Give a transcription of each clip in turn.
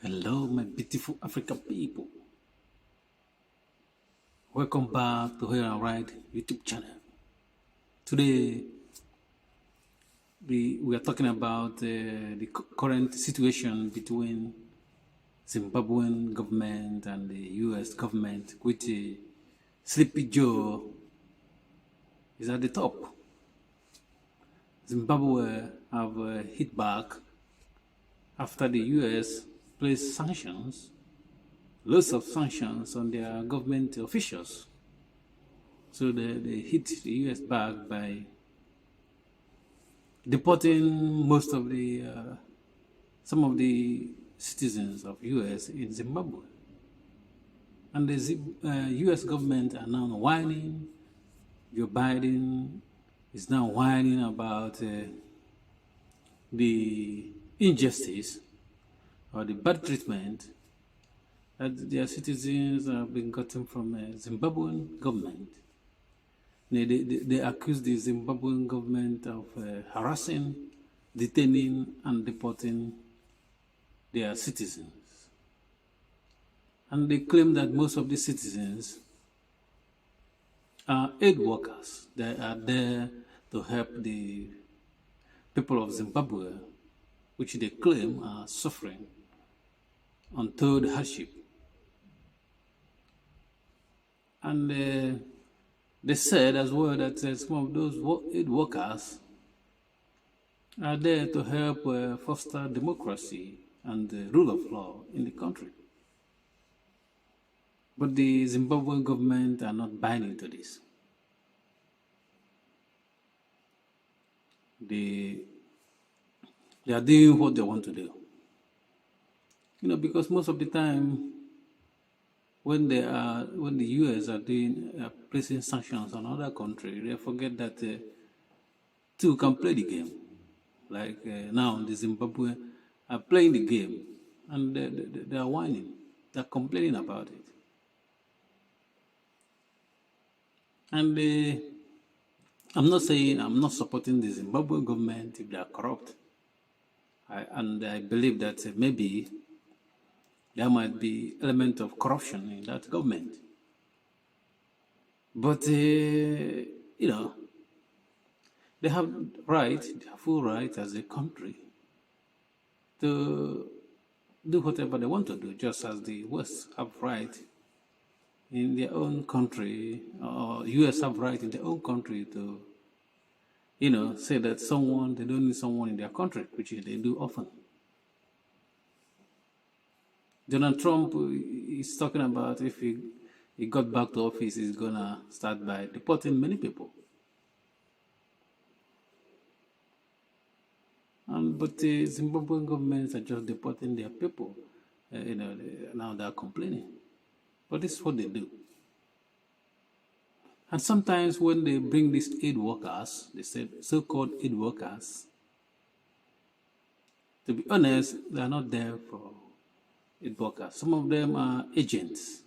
Hello, my beautiful African people. Welcome back to Here and Right YouTube channel. Today, we are talking about the current situation between Zimbabwean government and the U.S. government, which Sleepy Joe is at the top. Zimbabwe have hit back after the U.S. placed sanctions, lots of sanctions on their government officials. So they hit the U.S. back by deporting most of the some of the citizens of U.S. in Zimbabwe, and the U.S. government are now whining. Joe Biden is now whining about the injustice or the bad treatment that their citizens have been gotten from Zimbabwean government. They accuse the Zimbabwean government of harassing, detaining, and deporting their citizens. And they claim that most of the citizens are aid workers. They are there to help the people of Zimbabwe, which they claim are suffering untold hardship. And they said as well that some of those aid workers are there to help foster democracy and the rule of law in the country. But the Zimbabwean government are not buying into this. They are doing what they want to do. Because most of the time, when the U.S. are placing sanctions on other countries, they forget that two can play the game. Like now, the Zimbabwe are playing the game, and they are whining, they are complaining about it. And I'm not saying I'm not supporting the Zimbabwe government if they are corrupt. I believe that maybe there might be element of corruption in that government. But, they have full right as a country to do whatever they want to do, just as the West have right in their own country, or U.S. have right in their own country to, say that they don't need someone in their country, which they do often. Donald Trump is talking about if he got back to office, he's gonna start by deporting many people. But the Zimbabwean governments are just deporting their people. Now they're complaining. But this is what they do. And sometimes when they bring these aid workers, they say so-called aid workers, to be honest, they are not there for aid workers. Some of them are agents,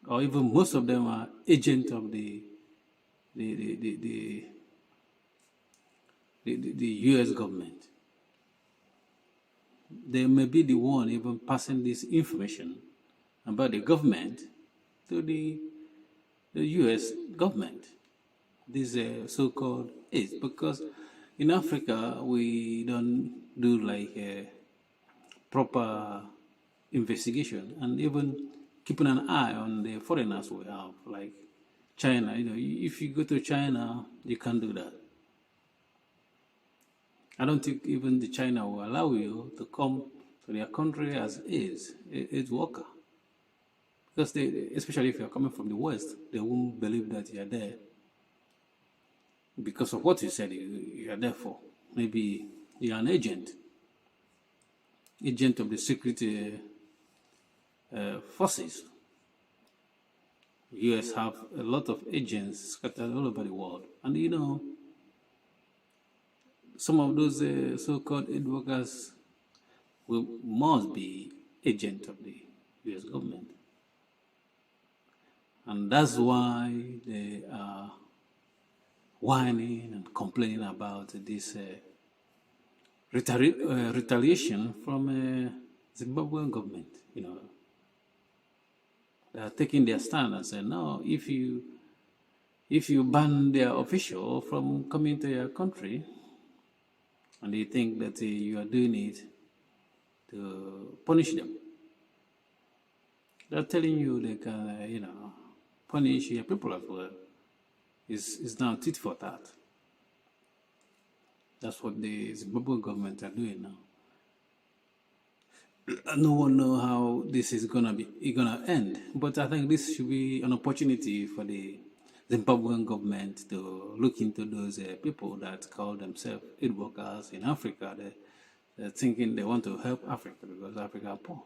or even most of them are agents of the U.S. government. They may be the one even passing this information about the government to the U.S. government. These so-called aids, because in Africa we don't do like a proper investigation and even keeping an eye on the foreigners we have, like China. If you go to China, you can't do that. I don't think even the China will allow you to come to their country as aids worker. Because especially if you're coming from the West, they won't believe that you're there because of what you said you're there for. Maybe you're an agent of the secret forces. U.S. have a lot of agents scattered all over the world. And some of those so-called aid workers must be agents of the U.S. government. And that's why they are whining and complaining about this retaliation from Zimbabwean government. They are taking their stand and say, no, if you ban their official from coming to your country, and they think that you are doing it to punish them, they're telling you they can, punish your people as well. Is now tit for tat. That's what the Zimbabwe government are doing now. No one knows how this is gonna end, but I think this should be an opportunity for the Zimbabwean government to look into those people that call themselves aid workers in Africa. They're thinking they want to help Africa because Africa are poor.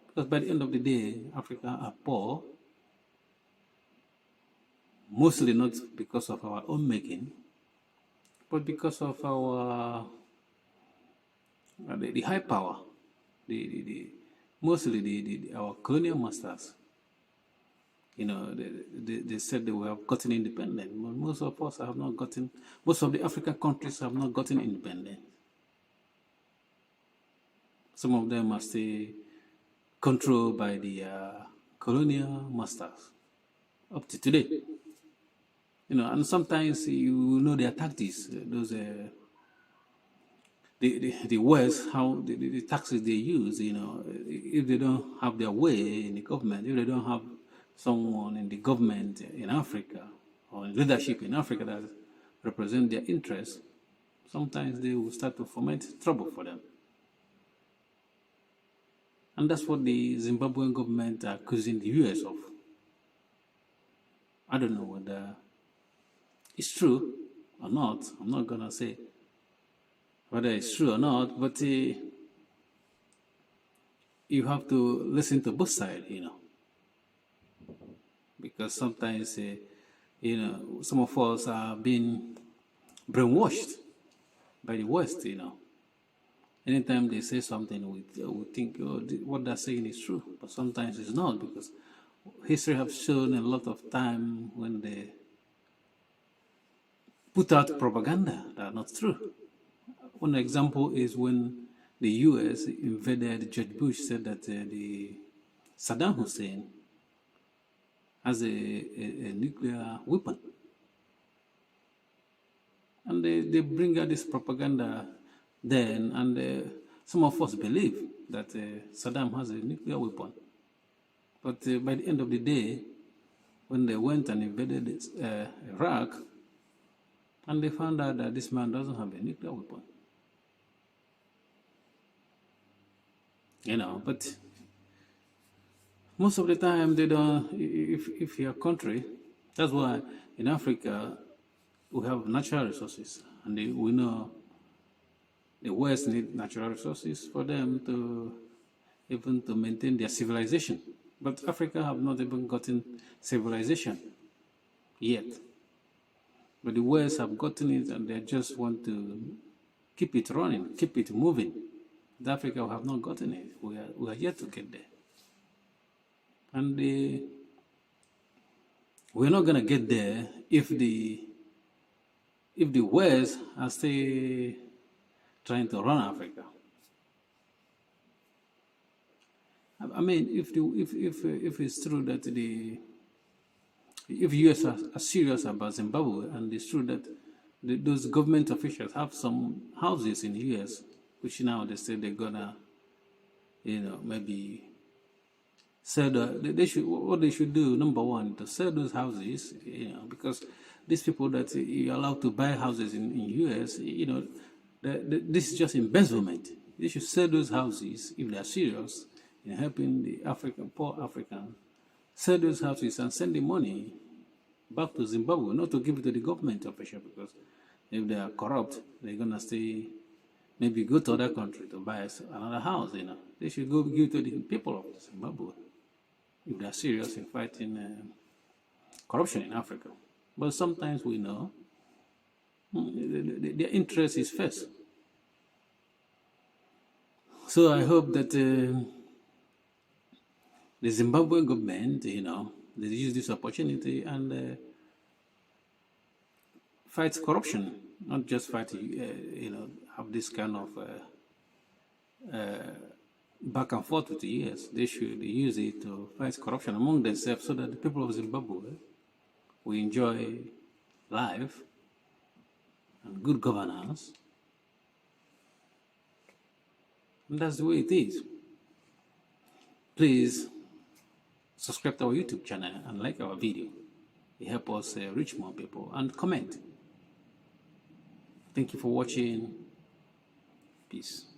Because by the end of the day, Africa are poor, mostly not because of our own making, but because of our the high power, mostly our colonial masters. They said they have gotten independent, but most of us have not gotten. Most of the African countries have not gotten independent. Some of them are still controlled by the colonial masters up to today. And sometimes you know their tactics. Those the West, how the taxes they use. If they don't have their way in the government, if they don't have someone in the government in Africa or in leadership in Africa that represent their interests, sometimes they will start to foment trouble for them. And that's what the Zimbabwean government are accusing the US of. I don't know whether it's true or not. I'm not going to say whether it's true or not, but you have to listen to both sides, because sometimes, some of us are being brainwashed by the West, Anytime they say something, we think, what they're saying is true, but sometimes it's not, because history has shown a lot of time when they put out propaganda that are not true. One example is when the US invaded. George Bush said that the Saddam Hussein has a nuclear weapon. And they bring out this propaganda then, and some of us believe that Saddam has a nuclear weapon. But by the end of the day, when they went and invaded Iraq, and they found out that this man doesn't have a nuclear weapon. But most of the time they don't. If your country, that's why in Africa we have natural resources, and we know the West need natural resources for them to maintain their civilization. But Africa have not even gotten civilization yet. But the West have gotten it, and they just want to keep it running, keep it moving. But Africa have not gotten it. We are yet to get there. And we're not going to get there if the West are still trying to run Africa. I mean, if it's true that if US are serious about Zimbabwe, and it's true that those government officials have some houses in the US, which now they say they're gonna, maybe sell what they should do, number one, to sell those houses, because these people that you're allowed to buy houses in US, this is just embezzlement. They should sell those houses if they're serious in helping the poor Africans. Sell those houses and send the money back to Zimbabwe, not to give it to the government official, because if they are corrupt, they're gonna stay, maybe go to other country to buy another house. They should go give it to the people of Zimbabwe if they are serious in fighting corruption in Africa. But sometimes we know their interest is first. So I hope that the Zimbabwe government, they use this opportunity and fight corruption, not just fight, have this kind of back and forth with the US. They should use it to fight corruption among themselves so that the people of Zimbabwe will enjoy life and good governance. And that's the way it is. Please subscribe to our YouTube channel and like our video. It helps us reach more people, and comment. Thank you for watching. Peace.